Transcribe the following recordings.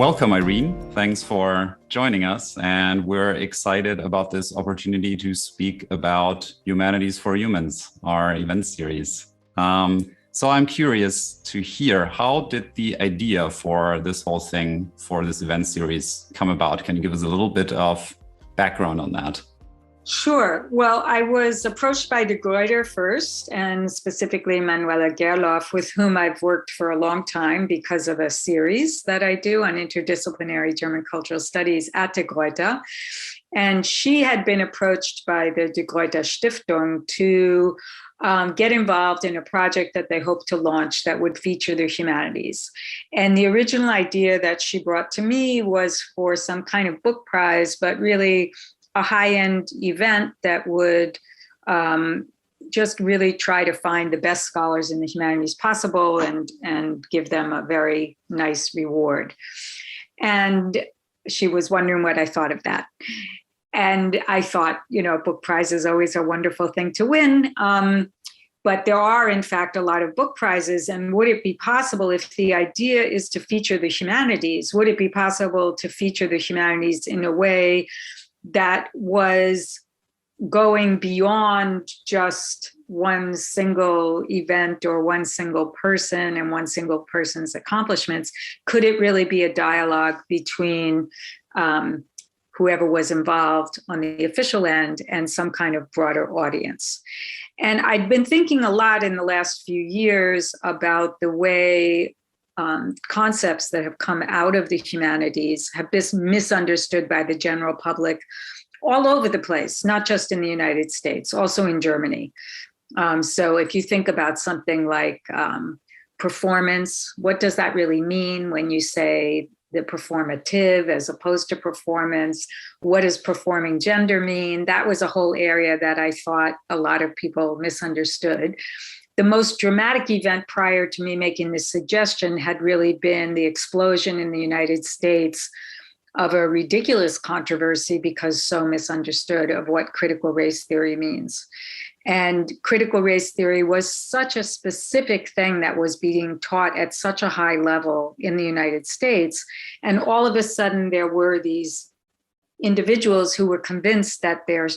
Welcome, Irene. Thanks for joining us. And we're excited about this opportunity to speak about Humanities for Humans, our event series. So I'm curious to hear, how did the idea for this whole thing, for this event series come about? Can you give us a little bit of background on that? Sure. Well, I was approached by de Gruyter first, and specifically Manuela Gerloff, with whom I've worked for a long time because of a series that I do on interdisciplinary German cultural studies at de Gruyter. And she had been approached by the de Gruyter Stiftung to get involved in a project that they hoped to launch that would feature the humanities. And the original idea that she brought to me was for some kind of book prize, but really a high-end event that would just really try to find the best scholars in the humanities possible and give them a very nice reward. And she was wondering what I thought of that. And I thought, a book prize is always a wonderful thing to win. But there are, in fact, a lot of book prizes. And would it be possible, if the idea is to feature the humanities, would it be possible to feature the humanities in a way that was going beyond just one single event or one single person and one single person's accomplishments? Could it really be a dialogue between whoever was involved on the official end and some kind of broader audience? And I'd been thinking a lot in the last few years about the way concepts that have come out of the humanities have been misunderstood by the general public all over the place, not just in the United States, also in Germany. So if you think about something like performance, what does that really mean when you say the performative as opposed to performance? What does performing gender mean? That was a whole area that I thought a lot of people misunderstood. The most dramatic event prior to me making this suggestion had really been the explosion in the United States of a ridiculous controversy, because so misunderstood, of what critical race theory means. And critical race theory was such a specific thing that was being taught at such a high level in the United States. And all of a sudden, there were these individuals who were convinced that their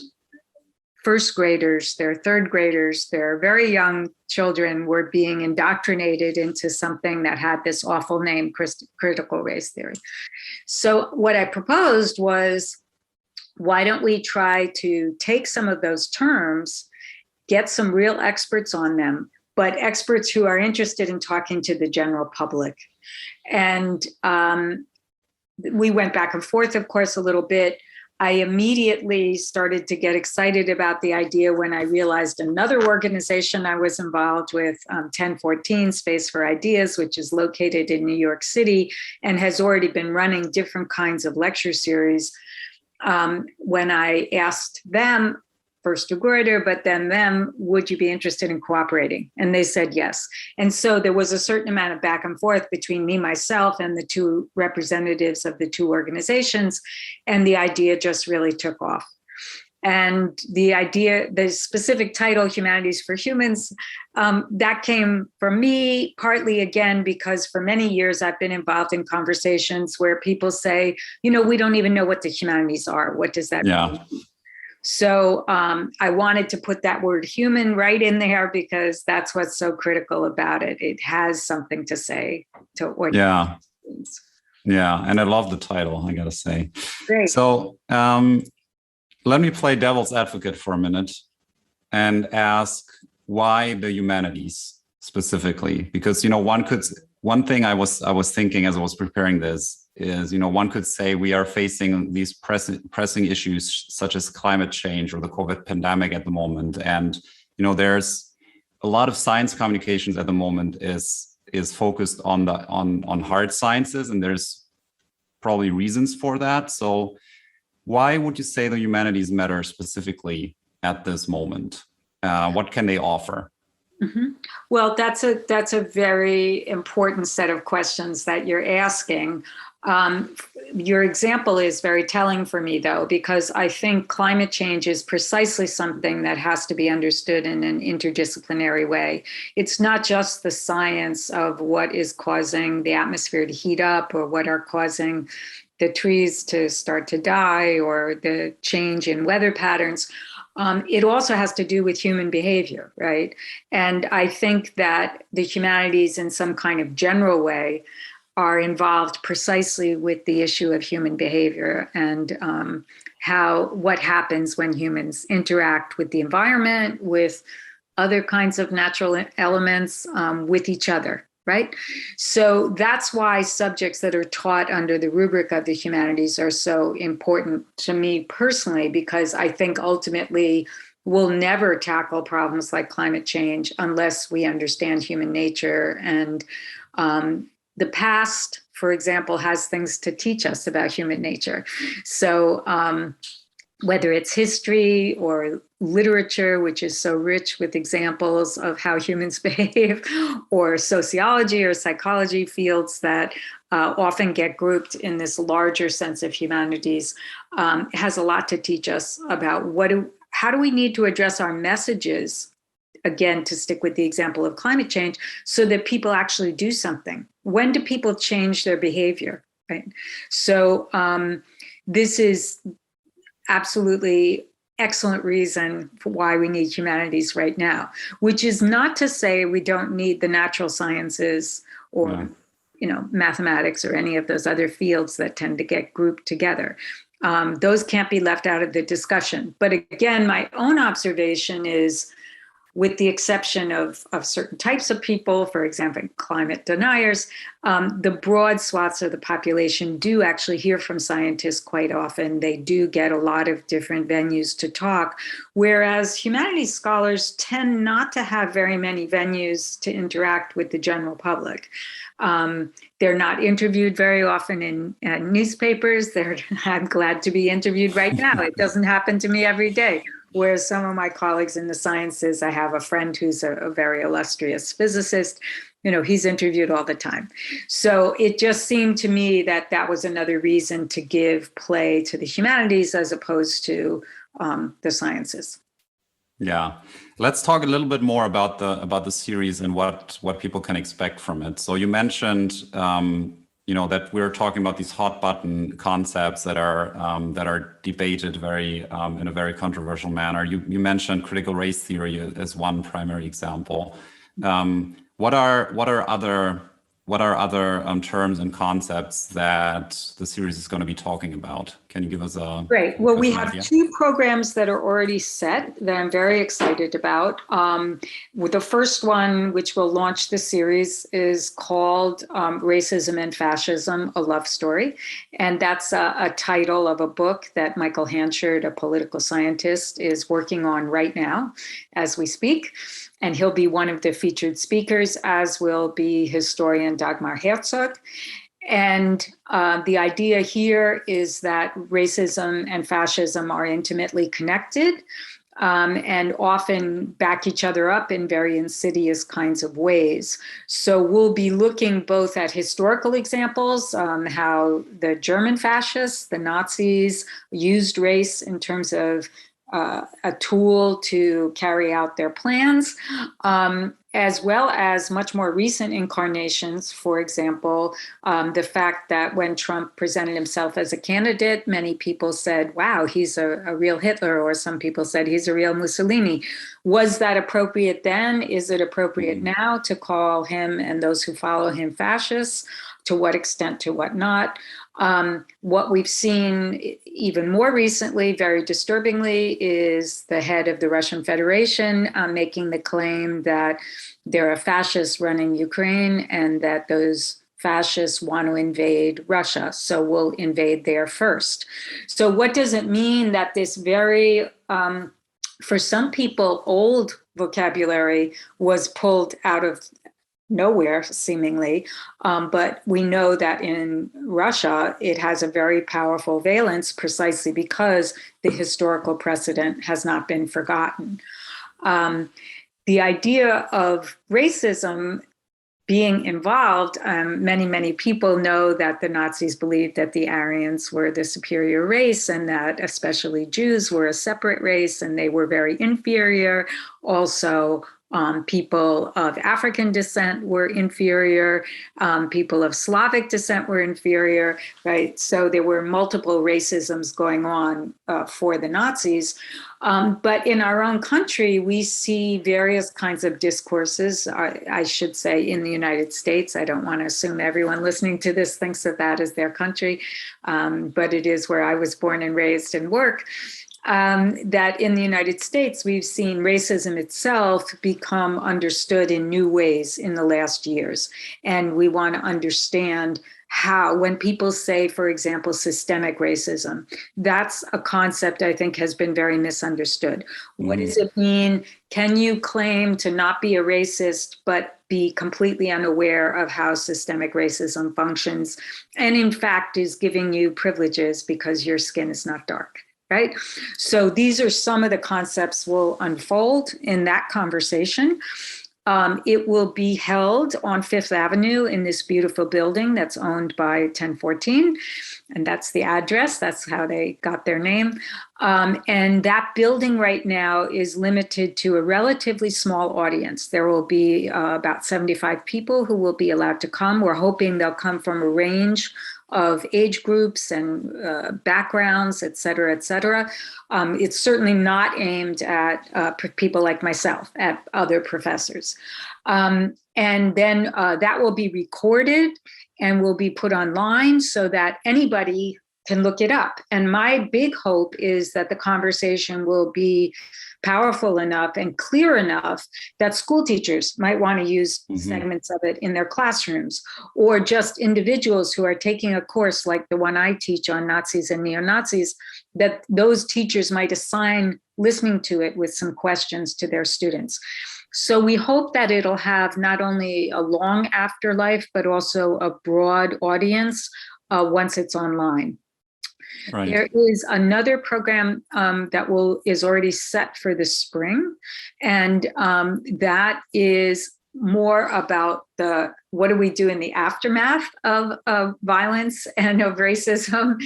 first graders, their third graders, their very young children were being indoctrinated into something that had this awful name, critical race theory. So what I proposed was, why don't we try to take some of those terms, get some real experts on them, but experts who are interested in talking to the general public. And we went back and forth, of course, a little bit. I immediately started to get excited about the idea when I realized another organization I was involved with, 1014 Space for Ideas, which is located in New York City and has already been running different kinds of lecture series. When I asked them, first de Gruyter, but then them, would you be interested in cooperating? And they said yes. And so there was a certain amount of back and forth between me, myself, and the two representatives of the two organizations. And the idea just really took off. And the idea, the specific title, Humanities for Humans, that came from me partly, again, because for many years I've been involved in conversations where people say, we don't even know what the humanities are. What does that mean? So I wanted to put that word human right in there, because that's what's so critical about it. It has something to say to ordinary students. Yeah, and I love the title, I gotta say. Great. So let me play devil's advocate for a minute and ask, why the humanities specifically? Because one thing I was thinking as I was preparing this is, one could say we are facing these pressing issues such as climate change or the COVID pandemic at the moment. And, there's a lot of science communications at the moment is focused on hard sciences, and there's probably reasons for that. So why would you say the humanities matter specifically at this moment? What can they offer? Mhm. Well, that's a very important set of questions that you're asking. Um, your example is very telling for me, though, because I think climate change is precisely something that has to be understood in an interdisciplinary way. It's not just the science of what is causing the atmosphere to heat up or what are causing the trees to start to die or the change in weather patterns. It also has to do with human behavior, right? And I think that the humanities, in some kind of general way, are involved precisely with the issue of human behavior and how what happens when humans interact with the environment, with other kinds of natural elements, with each other, right? So that's why subjects that are taught under the rubric of the humanities are so important to me personally, because I think ultimately we'll never tackle problems like climate change unless we understand human nature. And the past, for example, has things to teach us about human nature. So whether it's history or literature, which is so rich with examples of how humans behave, or sociology or psychology fields that often get grouped in this larger sense of humanities, it has a lot to teach us about how do we need to address our messages, again, to stick with the example of climate change, so that people actually do something. When do people change their behavior, right? So this is absolutely excellent reason for why we need humanities right now, which is not to say we don't need the natural sciences or mathematics or any of those other fields that tend to get grouped together. Those can't be left out of the discussion. But again, my own observation is, with the exception of certain types of people, for example, climate deniers, the broad swaths of the population do actually hear from scientists quite often. They do get a lot of different venues to talk, whereas humanities scholars tend not to have very many venues to interact with the general public. They're not interviewed very often in newspapers. I'm glad to be interviewed right now. It doesn't happen to me every day. Whereas some of my colleagues in the sciences, I have a friend who's a very illustrious physicist, he's interviewed all the time. So it just seemed to me that that was another reason to give play to the humanities as opposed to the sciences. Yeah, let's talk a little bit more about the series and what people can expect from it. So you mentioned that we're talking about these hot button concepts that are debated in a very controversial manner. You mentioned critical race theory as one primary example. What are other terms and concepts that the series is going to be talking about? Can you give us a Great. Well, we have idea? 2 programs that are already set that I'm very excited about. With the first one, which will launch the series, is called Racism and Fascism, A Love Story. And that's a title of a book that Michael Hanchard, a political scientist, is working on right now as we speak. And he'll be one of the featured speakers, as will be historian Dagmar Herzog. And the idea here is that racism and fascism are intimately connected and often back each other up in very insidious kinds of ways. So we'll be looking both at historical examples, how the German fascists, the Nazis, used race in terms of a tool to carry out their plans, as well as much more recent incarnations. For example, the fact that when Trump presented himself as a candidate, many people said, wow, he's a real Hitler, or some people said he's a real Mussolini. Was that appropriate then? Is it appropriate now to call him and those who follow him fascists? To what extent, to what not? What we've seen even more recently, very disturbingly, is the head of the Russian Federation making the claim that there are fascists running Ukraine and that those fascists want to invade Russia, so we'll invade there first. So what does it mean that this very, for some people, old vocabulary was pulled out of nowhere, seemingly, but we know that in Russia, it has a very powerful valence precisely because the historical precedent has not been forgotten. the idea of racism being involved, many people know that the Nazis believed that the Aryans were the superior race and that especially Jews were a separate race and they were very inferior. Also, people of African descent were inferior. People of Slavic descent were inferior, right? So there were multiple racisms going on for the Nazis. But in our own country, we see various kinds of discourses, I should say, in the United States. I don't want to assume everyone listening to this thinks of that as their country, but it is where I was born and raised and work. That in the United States, we've seen racism itself become understood in new ways in the last years. And we want to understand how, when people say, for example, systemic racism, that's a concept I think has been very misunderstood. What does it mean? Can you claim to not be a racist, but be completely unaware of how systemic racism functions, and in fact is giving you privileges because your skin is not dark? Right? So these are some of the concepts will unfold in that conversation. It will be held on Fifth Avenue in this beautiful building that's owned by 1014. And that's the address. That's how they got their name. And that building right now is limited to a relatively small audience. There will be about 75 people who will be allowed to come. We're hoping they'll come from a range of age groups and backgrounds, et cetera, et cetera. It's certainly not aimed at people like myself, at other professors. And then that will be recorded and will be put online so that anybody can look it up. And my big hope is that the conversation will be powerful enough and clear enough that school teachers might want to use segments of it in their classrooms, or just individuals who are taking a course like the one I teach on Nazis and neo-Nazis, that those teachers might assign listening to it with some questions to their students. So we hope that it'll have not only a long afterlife, but also a broad audience once it's online. Right. There is another program that is already set for the spring, and that is more about what do we do in the aftermath of violence and of racism,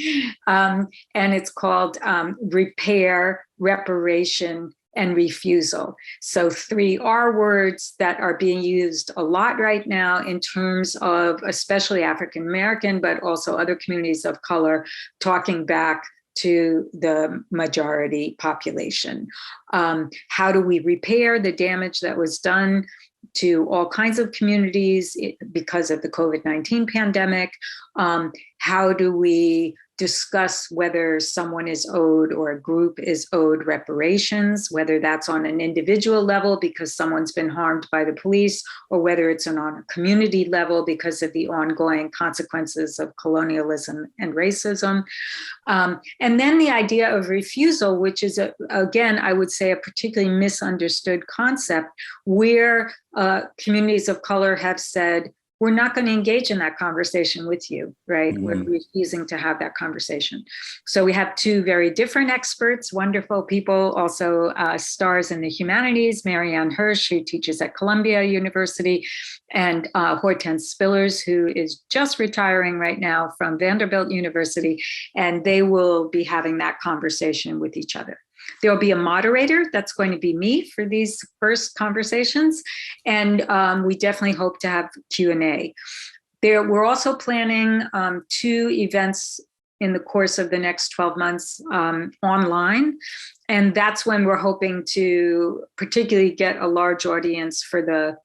and it's called Repair, Reparation, and Refusal. So 3 R words that are being used a lot right now in terms of especially African American, but also other communities of color, talking back to the majority population. How do we repair the damage that was done to all kinds of communities because of the COVID-19 pandemic? How do we discuss whether someone is owed or a group is owed reparations, whether that's on an individual level because someone's been harmed by the police, or whether it's on a community level because of the ongoing consequences of colonialism and racism. And then the idea of refusal, which is, again, I would say a particularly misunderstood concept, where communities of color have said, we're not going to engage in that conversation with you, right? We're refusing to have that conversation. So we have 2 very different experts, wonderful people, also stars in the humanities, Marianne Hirsch, who teaches at Columbia University, and Hortense Spillers, who is just retiring right now from Vanderbilt University, and they will be having that conversation with each other. There will be a moderator, that's going to be me for these first conversations, and we definitely hope to have Q&A. We're also planning 2 events in the course of the next 12 months online, and that's when we're hoping to particularly get a large audience for the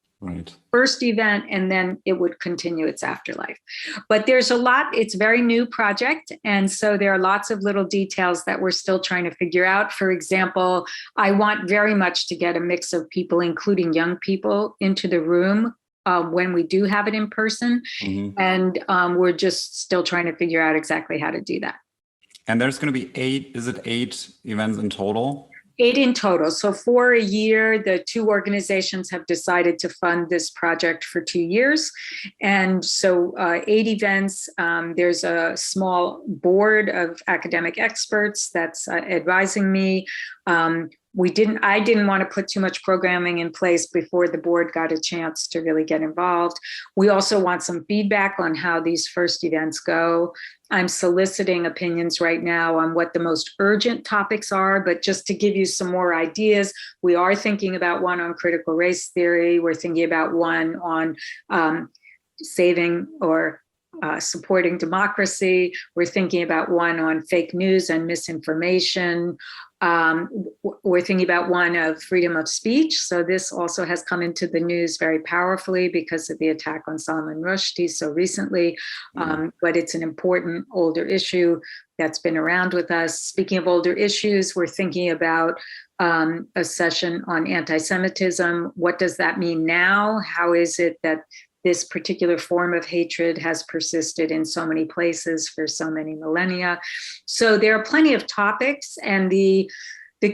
first event, and then it would continue its afterlife. But there's a lot, it's a very new project. And so there are lots of little details that we're still trying to figure out. For example, I want very much to get a mix of people, including young people, into the room when we do have it in person. And we're just still trying to figure out exactly how to do that. And there's going to be 8 events in total? 8 in total. So for a year, the 2 organizations have decided to fund this project for 2 years. And so 8 events. There's a small board of academic experts that's advising me. I didn't want to put too much programming in place before the board got a chance to really get involved. We also want some feedback on how these first events go. I'm soliciting opinions right now on what the most urgent topics are, but just to give you some more ideas, we are thinking about one on critical race theory. We're thinking about one on saving or supporting democracy. We're thinking about one on fake news and misinformation. We're thinking about one of freedom of speech. So this also has come into the news very powerfully because of the attack on Salman Rushdie so recently. But it's an important older issue that's been around with us. Speaking of older issues, we're thinking about a session on anti-Semitism. What does that mean now? How is it that this particular form of hatred has persisted in so many places for so many millennia? So there are plenty of topics, and the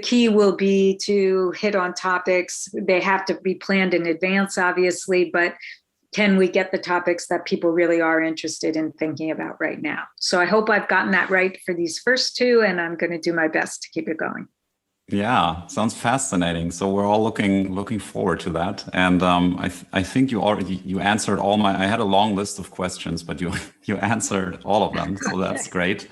key will be to hit on topics. They have to be planned in advance, obviously, but can we get the topics that people really are interested in thinking about right now? So I hope I've gotten that right for these first two, and I'm going to do my best to keep it going. Yeah, sounds fascinating. So we're all looking forward to that. And I think you answered all my. I had a long list of questions, but you answered all of them. So that's great.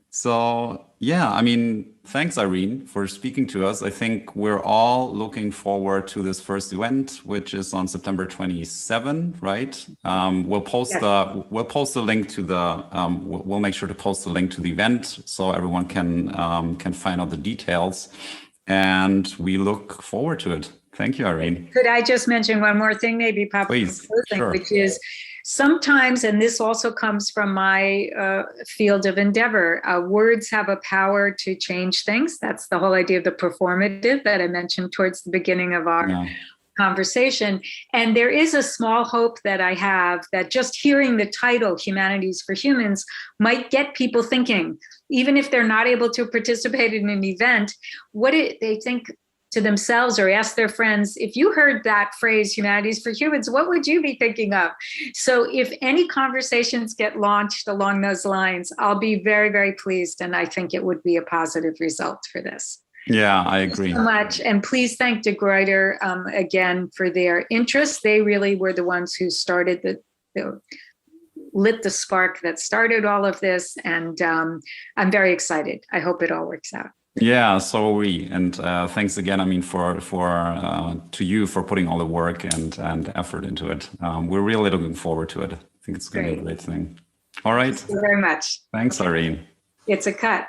So yeah, I mean, thanks, Irene, for speaking to us. I think we're all looking forward to this first event, which is on September 27, right? We'll post the link to the. We'll make sure to post the link to the event so everyone can find out the details, and we look forward to it. Thank you, Irene. Could I just mention one more thing, maybe, Papa? Please, sure. Which is sometimes, and this also comes from my field of endeavor, words have a power to change things. That's the whole idea of the performative that I mentioned towards the beginning of our conversation. And there is a small hope that I have that just hearing the title, Humanities for Humans, might get people thinking, even if they're not able to participate in an event, they think to themselves or ask their friends, if you heard that phrase, Humanities for Humans, what would you be thinking of? So if any conversations get launched along those lines, I'll be very, very pleased. And I think it would be a positive result for this. Yeah, I agree. Thank you so much. And please thank de Gruyter again for their interest. They really were the ones who started lit the spark that started all of this. And I'm very excited. I hope it all works out. Yeah, so are we. And thanks again, I mean, for to you for putting all the work and effort into it. We're really looking forward to it. I think it's going to be a great thing. All right. Thank you very much. Thanks, Irene. It's a cut.